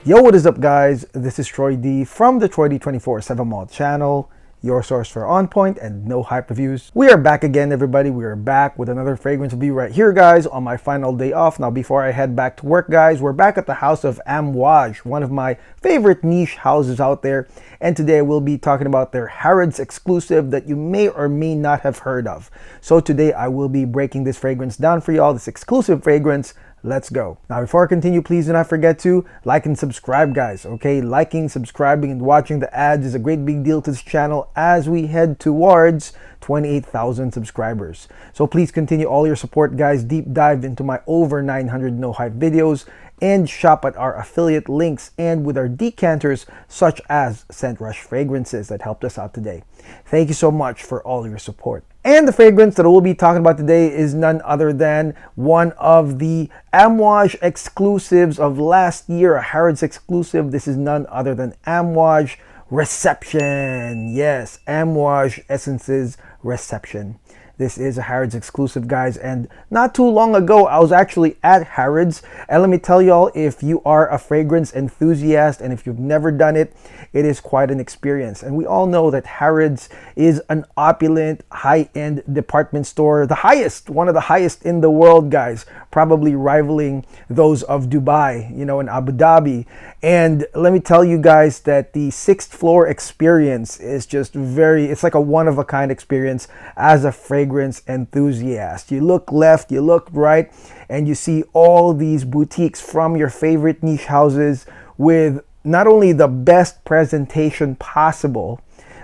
Yo, what is up, guys? This is Troy D from the Troy D 24/7 Mod channel, your source for on point and no hype reviews. We are back again, everybody. We are back with another fragrance review right here, guys, on my final day off. Now, before I head back to work, guys, we're back at the house of Amouage, one of my favorite niche houses out there. And today we'll be talking about their Harrods exclusive that you may or may not have heard of. So today I will be breaking this fragrance down for y'all, this exclusive fragrance. Let's go. Now, before I continue, please do not forget to like and subscribe, guys. Okay, liking, subscribing, and watching the ads is a great big deal to this channel as we head towards 28,000 subscribers. So please continue all your support, guys. Deep dive into my over 900 no hype videos and shop at our affiliate links and with our decanters such as Scent Rush fragrances that helped us out today. Thank you so much for all your support. And the fragrance that we'll be talking about today is none other than one of the Amouage exclusives of last year, a Harrods exclusive. This is none other than Amouage Reception. Yes, Amouage Essences Reception. This is a Harrods exclusive, guys, and not too long ago I was actually at Harrods, and let me tell y'all, if you are a fragrance enthusiast and if you've never done it, it is quite an experience. And we all know that Harrods is an opulent, high-end department store, the highest, one of the highest in the world, guys, probably rivaling those of Dubai, you know, and Abu Dhabi. And let me tell you guys that the 6th floor experience is just it's like a one-of-a-kind experience as a fragrance enthusiast. You look left, you look right, and you see all these boutiques from your favorite niche houses with not only the best presentation possible,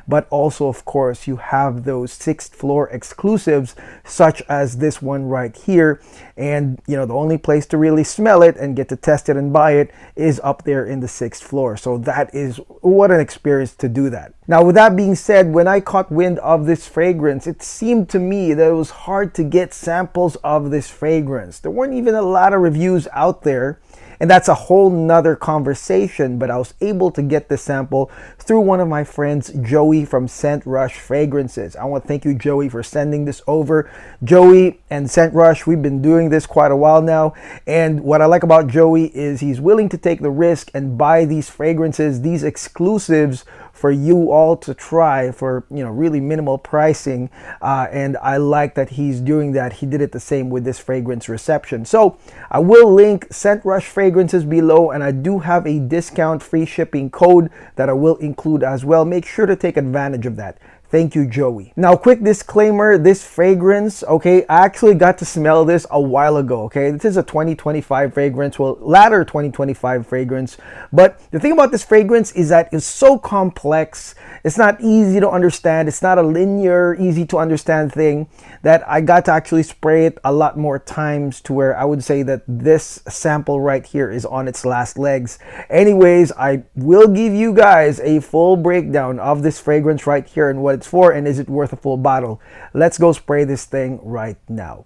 but also, of course, you have those 6th floor exclusives such as this one right here. And, you know, the only place to really smell it and get to test it and buy it is up there in the 6th floor. So that is what an experience to do that. Now, with that being said, when I caught wind of this fragrance, it seemed to me that it was hard to get samples of this fragrance. There weren't even a lot of reviews out there. And that's a whole nother conversation, but I was able to get the sample through one of my friends, Joey from Scent Rush Fragrances. I want to thank you, Joey, for sending this over. Joey and Scent Rush, we've been doing this quite a while now. And what I like about Joey is he's willing to take the risk and buy these fragrances, these exclusives for you all to try for, you know, really minimal pricing. And I like that he's doing that. He did it the same with this fragrance Reception. So I will link Scent Rush Fragrances below, and I do have a discount free shipping code that I will include as well. Make sure to take advantage of that. Thank you, Joey. Now, quick disclaimer, this fragrance, okay, I actually got to smell this a while ago, okay? This is a 2025 fragrance, well, latter 2025 fragrance. But the thing about this fragrance is that it's so complex. It's not easy to understand. It's not a linear, easy to understand thing that I got to actually spray it a lot more times to where I would say that this sample right here is on its last legs. Anyways, I will give you guys a full breakdown of this fragrance right here and what it's for, and is it worth a full bottle. Let's go spray this thing right now.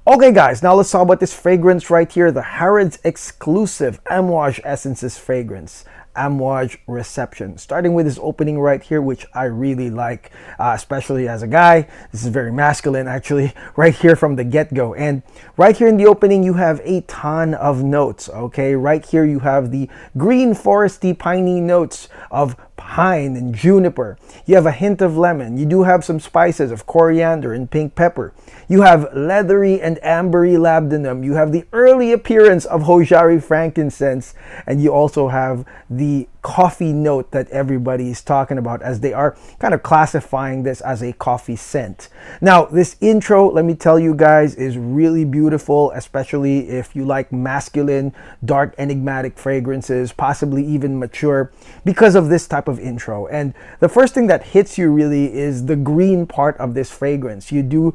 Okay, guys, now let's talk about this fragrance right here, the Harrods exclusive Amouage Essences fragrance, Amouage Reception. Starting with this opening right here, which I really like, especially as a guy. This is very masculine, actually, right here from the get-go. And right here in the opening, you have a ton of notes, okay? Right here, you have the green, foresty, piney notes of pine and juniper. You have a hint of lemon. You do have some spices of coriander and pink pepper. You have leathery and ambery labdanum. You have the early appearance of hojari frankincense, and you also have the coffee note that everybody is talking about, as they are kind of classifying this as a coffee scent. Now, this intro, let me tell you guys, is really beautiful, especially if you like masculine, dark, enigmatic fragrances, possibly even mature, because of this type of intro. And the first thing that hits you really is the green part of this fragrance. You do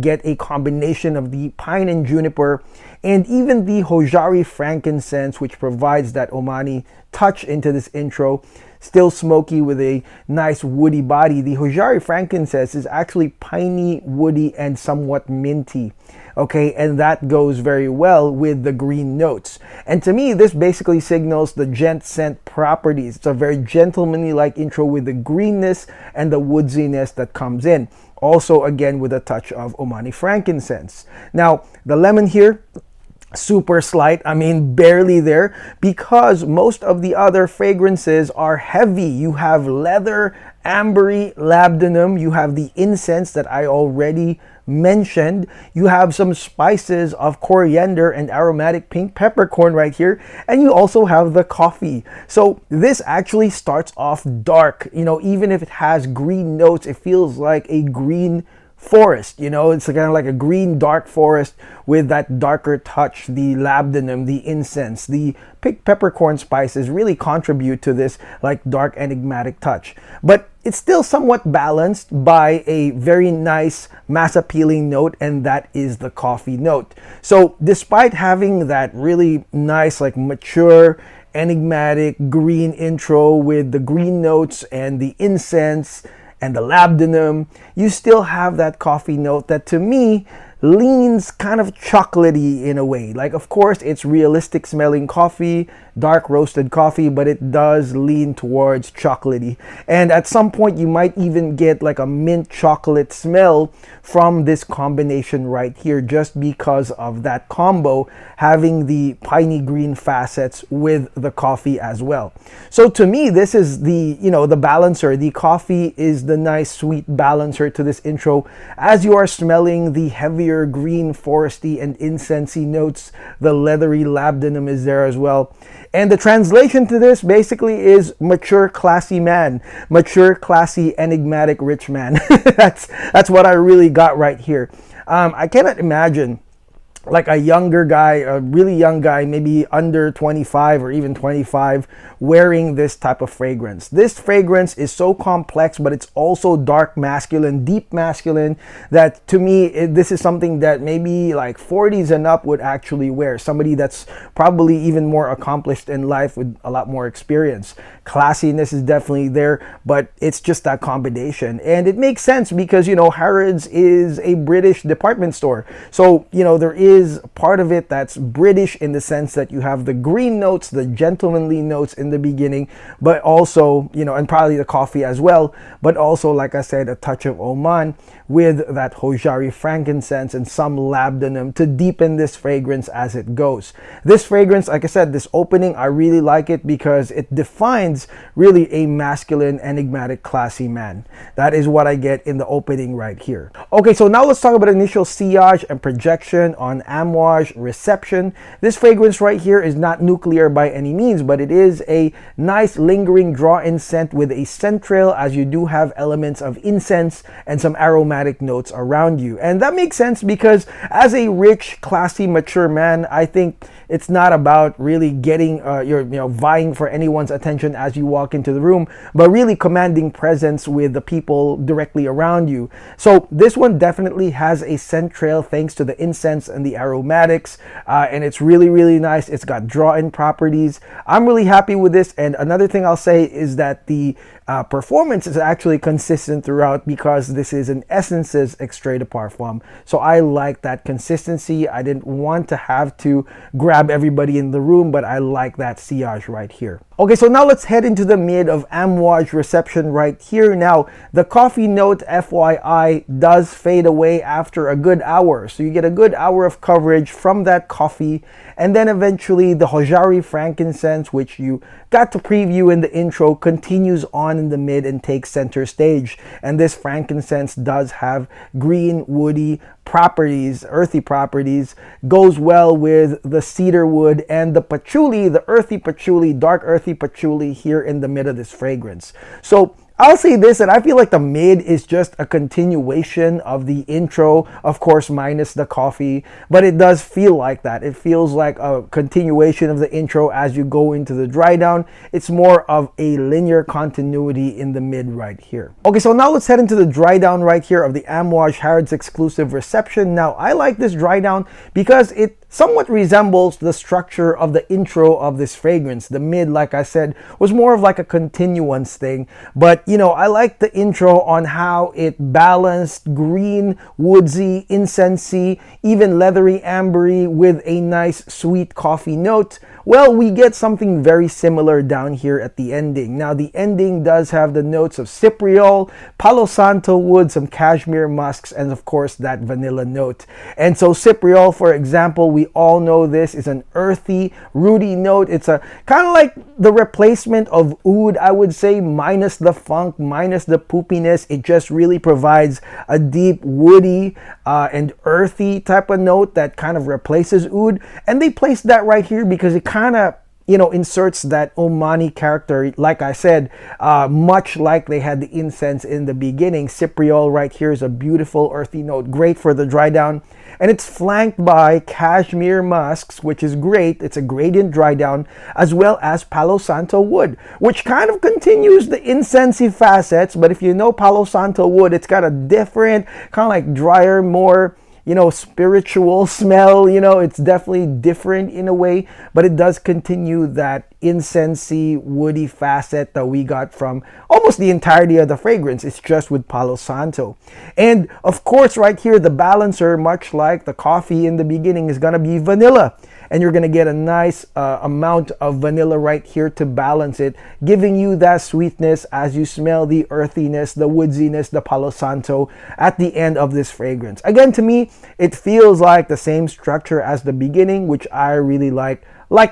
get a combination of the pine and juniper, and even the hojari frankincense, which provides that umami touch into this intro. Still smoky with a nice woody body. The hojari frankincense is actually piney, woody, and somewhat minty. Okay, and that goes very well with the green notes. And to me, this basically signals the gent scent properties. It's a very gentlemanly-like intro with the greenness and the woodsiness that comes in. Also, again, with a touch of Omani frankincense. Now, the lemon here, super slight, I mean barely there, because most of the other fragrances are heavy. You have leather, ambery, labdanum, you have the incense that I already mentioned, you have some spices of coriander and aromatic pink peppercorn right here, and you also have the coffee. So this actually starts off dark. You know, even if it has green notes, it feels like a green forest. You know, it's kind of like a green dark forest with that darker touch. The labdanum, the incense, the pink peppercorn spices really contribute to this like dark enigmatic touch, but it's still somewhat balanced by a very nice mass appealing note, and that is the coffee note. So despite having that really nice like mature enigmatic green intro with the green notes and the incense and the labdanum, you still have that coffee note that to me leans kind of chocolatey in a way. Like, of course, it's realistic smelling coffee, dark roasted coffee, but it does lean towards chocolatey. And at some point, you might even get like a mint chocolate smell from this combination right here, just because of that combo having the piney green facets with the coffee as well. So to me, this is the, you know, the balancer. The coffee is the nice sweet balancer to this intro. As you are smelling the heavier green foresty and incensey notes, the leathery labdanum is there as well. And the translation to this basically is mature, classy man. Mature, classy, enigmatic, rich man. That's what I really got right here. I cannot imagine like a younger guy, a really young guy, maybe under 25 or even 25, wearing this type of fragrance. This fragrance is so complex, but it's also dark masculine, deep masculine, that to me, this is something that maybe like 40s and up would actually wear. Somebody that's probably even more accomplished in life with a lot more experience. Classiness is definitely there, but it's just that combination. And it makes sense because, you know, Harrods is a British department store. So, you know, there is part of it that's British in the sense that you have the green notes, the gentlemanly notes in the beginning, but also, you know, and probably the coffee as well, but also, like I said, a touch of Oman with that hojari frankincense and some labdanum to deepen this fragrance as it goes. This fragrance, like I said, this opening, I really like it because it defines really a masculine, enigmatic, classy man. That is what I get in the opening right here. Okay, so now let's talk about initial sillage and projection on Amouage Reception. This fragrance right here is not nuclear by any means, but it is a nice lingering draw-in scent with a scent trail, as you do have elements of incense and some aromatic notes around you. And that makes sense because as a rich, classy, mature man, I think it's not about really getting vying for anyone's attention as you walk into the room, but really commanding presence with the people directly around you. So this one definitely has a scent trail thanks to the incense and the aromatics, and it's really, really nice. It's got draw-in properties. I'm really happy with this. And another thing I'll say is that the performance is actually consistent throughout because this is an Essences Extrait de Parfum. So I like that consistency. I didn't want to have to grab everybody in the room, but I like that sillage right here. Okay, so now let's head into the mid of Amouage Reception right here. Now, the coffee note, FYI, does fade away after a good hour. So you get a good hour of coverage from that coffee. And then eventually the hojari frankincense, which you got to preview in the intro, continues on in the mid and takes center stage. And this frankincense does have green, woody properties, earthy properties, goes well with the cedar wood and the patchouli, the earthy patchouli, dark earthy patchouli here in the mid of this fragrance. So I'll say this, that I feel like the mid is just a continuation of the intro, of course, minus the coffee, but it does feel like that. It feels like a continuation of the intro as you go into the dry down. It's more of a linear continuity in the mid right here. Okay, so now let's head into the dry down right here of the Amouage Harrods exclusive Reception. Now, I like this dry down because it somewhat resembles the structure of the intro of this fragrance. The mid, like I said, was more of like a continuance thing, but I like the intro on how it balanced green, woodsy, incensey, even leathery, ambery with a nice sweet coffee note. Well, we get something very similar down here at the ending. Now, the ending does have the notes of cypriol, Palo Santo wood, some cashmere musks, and of course that vanilla note. And so cypriol, for example, we all know this is an earthy, rooty note. It's a kind of like the replacement of oud, I would say, minus the funk, minus the poopiness. It just really provides a deep, woody, and earthy type of note that kind of replaces oud. And they placed that right here because it kind of inserts that Omani character, like I said, much like they had the incense in the beginning. Cypriol right here is a beautiful earthy note, great for the dry down. And it's flanked by cashmere musks, which is great. It's a gradient dry down, as well as Palo Santo wood, which kind of continues the incensey facets. But if you know Palo Santo wood, it's got a different, kind of like drier, more spiritual smell. It's definitely different in a way, but it does continue that incensey, woody facet that we got from almost the entirety of the fragrance. It's just with Palo Santo. And of course, right here, the balancer, much like the coffee in the beginning, is going to be vanilla. And you're going to get a nice amount of vanilla right here to balance it, giving you that sweetness as you smell the earthiness, the woodsiness, the Palo Santo at the end of this fragrance. Again, to me, it feels like the same structure as the beginning, which I really like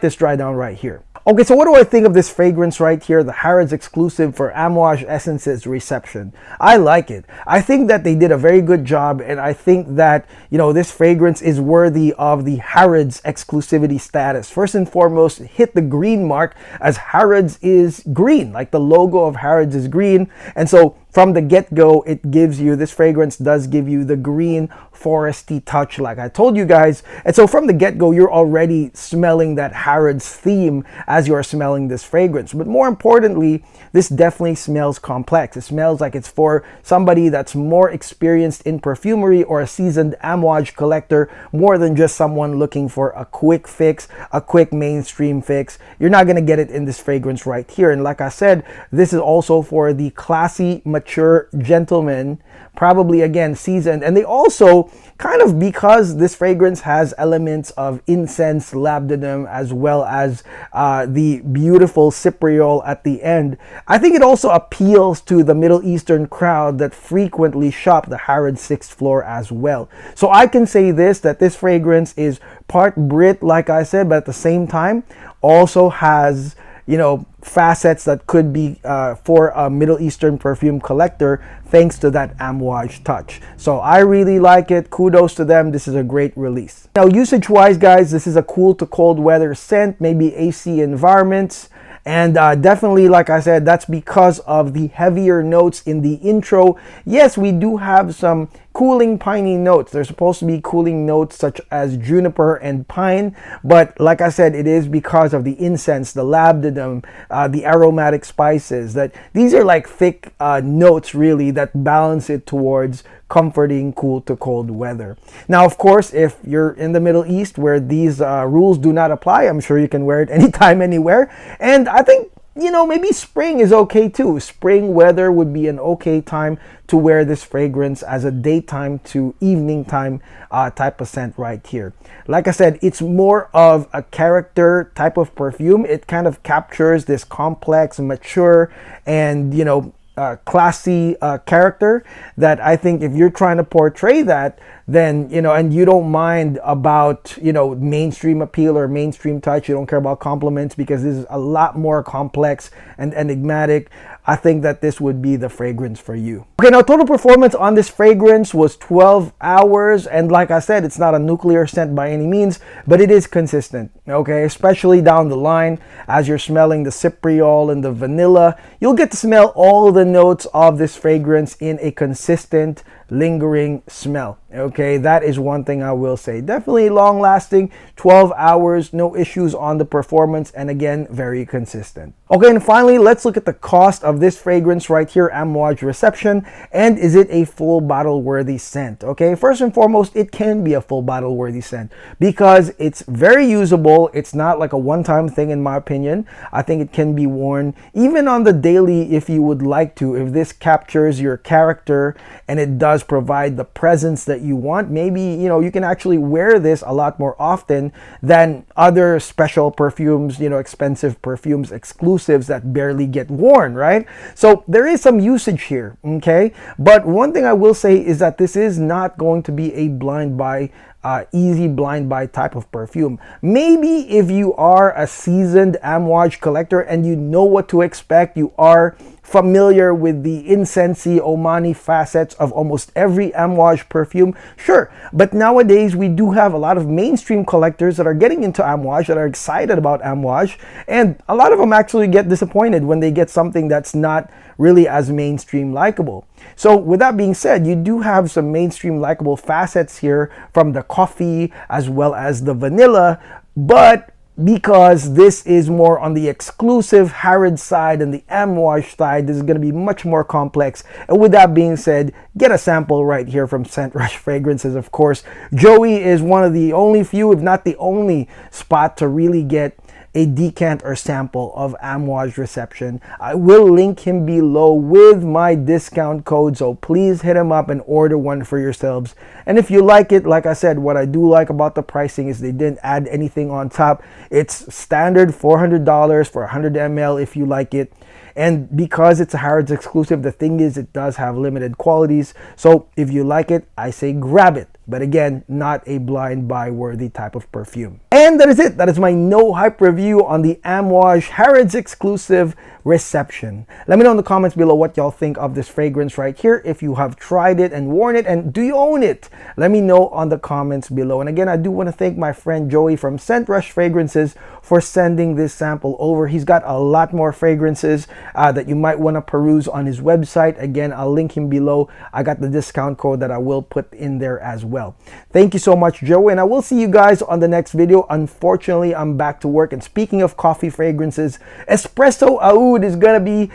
this dry down right here. Okay, so what do I think of this fragrance right here, the Harrods exclusive for Amouage Essences Reception? I like it. I think that they did a very good job, and I think that, this fragrance is worthy of the Harrods exclusivity status. First and foremost, hit the green mark, as Harrods is green, like the logo of Harrods is green, and so from the get-go, this fragrance does give you the green foresty touch, like I told you guys. And so from the get-go, you're already smelling that Harrods theme as you're smelling this fragrance. But more importantly, this definitely smells complex. It smells like it's for somebody that's more experienced in perfumery or a seasoned Amouage collector, more than just someone looking for a quick fix, a quick mainstream fix. You're not going to get it in this fragrance right here. And like I said, this is also for the classy, mature gentlemen, probably again seasoned. And they also kind of, because this fragrance has elements of incense, labdanum, as well as the beautiful cypriol at the end, I think it also appeals to the Middle Eastern crowd that frequently shop the Harrods 6th floor as well. So I can say that this fragrance is part Brit, like I said, but at the same time also has facets that could be for a Middle Eastern perfume collector, thanks to that Amouage touch. So I really like it. Kudos to them. This is a great release. Now, usage wise, guys, this is a cool to cold weather scent, maybe AC environments. And definitely, like I said, that's because of the heavier notes in the intro. Yes, we do have some cooling piney notes. There's supposed to be cooling notes such as juniper and pine, but like I said, it is because of the incense, the labdanum, the aromatic spices, that these are like thick notes really that balance it towards comforting, cool to cold weather. Now, of course, if you're in the Middle East where these rules do not apply, I'm sure you can wear it anytime, anywhere. And I think, maybe spring is okay too. Spring weather would be an okay time to wear this fragrance as a daytime to evening time type of scent right here. Like I said, it's more of a character type of perfume. It kind of captures this complex, mature, and, classy character that I think if you're trying to portray that, then, and you don't mind about, mainstream appeal or mainstream touch, you don't care about compliments, because this is a lot more complex and enigmatic, I think that this would be the fragrance for you. Okay, now total performance on this fragrance was 12 hours. And like I said, it's not a nuclear scent by any means, but it is consistent, okay? Especially down the line, as you're smelling the cypriol and the vanilla, you'll get to smell all the notes of this fragrance in a consistent, lingering smell. Okay, that is one thing I will say. Definitely long lasting, 12 hours, no issues on the performance, and again, very consistent. Okay, and finally, let's look at the cost of this fragrance right here, Amouage Reception, and is it a full bottle worthy scent? Okay, first and foremost, it can be a full bottle worthy scent because it's very usable. It's not like a one-time thing in my opinion. I think it can be worn even on the daily if you would like to. If this captures your character and it does provide the presence that you want, maybe you can actually wear this a lot more often than other special perfumes, expensive perfumes, exclusives that barely get worn, right? So there is some usage here, okay? But one thing I will say is that this is not going to be a blind buy, easy blind buy type of perfume. Maybe if you are a seasoned Amouage collector and you know what to expect, you are familiar with the incensey, Omani facets of almost every Amouage perfume, sure. But nowadays, we do have a lot of mainstream collectors that are getting into Amouage, that are excited about Amouage, and a lot of them actually get disappointed when they get something that's not really as mainstream likable. So with that being said, you do have some mainstream likable facets here from the coffee as well as the vanilla, but because this is more on the exclusive Harrod side and the Amouage side, this is going to be much more complex. And with that being said, get a sample right here from Scent Rush Fragrances. Of course, Joey is one of the only few, if not the only spot to really get a decant or sample of Amouage Reception. I will link him below with my discount code, so please hit him up and order one for yourselves. And if you like it, like I said, what I do like about the pricing is they didn't add anything on top. It's standard $400 for 100 ml if you like it. And because it's a Harrods exclusive, the thing is it does have limited qualities. So if you like it, I say grab it. But again, not a blind buy worthy type of perfume. And that is it. That is my no hype review on the Amouage Harrods exclusive Reception. Let me know in the comments below what y'all think of this fragrance right here. If you have tried it and worn it, and do you own it? Let me know on the comments below. And again, I do want to thank my friend Joey from Scent Rush Fragrances for sending this sample over. He's got a lot more fragrances that you might want to peruse on his website. Again, I'll link him below. I got the discount code that I will put in there as well. Thank you so much, Joey, and I will see you guys on the next video. Unfortunately, I'm back to work. And speaking of coffee fragrances, Espresso Oud is going to be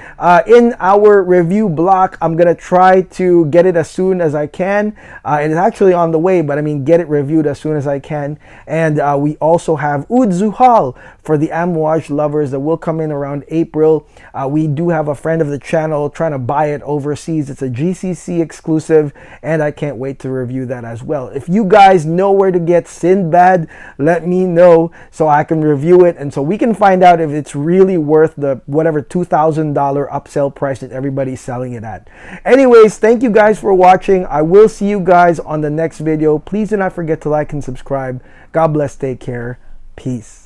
in our review block. I'm going to try to get it as soon as I can. It is actually on the way, but I mean, get it reviewed as soon as I can. And we also have Oud Zuhal for the Amouage lovers that will come in around April. We do have a friend of the channel trying to buy it overseas. It's a GCC exclusive, and I can't wait to review that as well. If you guys know where to get Sinbad, let me know so I can review it and so we can find out if it's really worth the whatever $2,000 upsell price that everybody's selling it at. Anyways, thank you guys for watching. I will see you guys on the next video. Please do not forget to like and subscribe. God bless. Take care. Peace.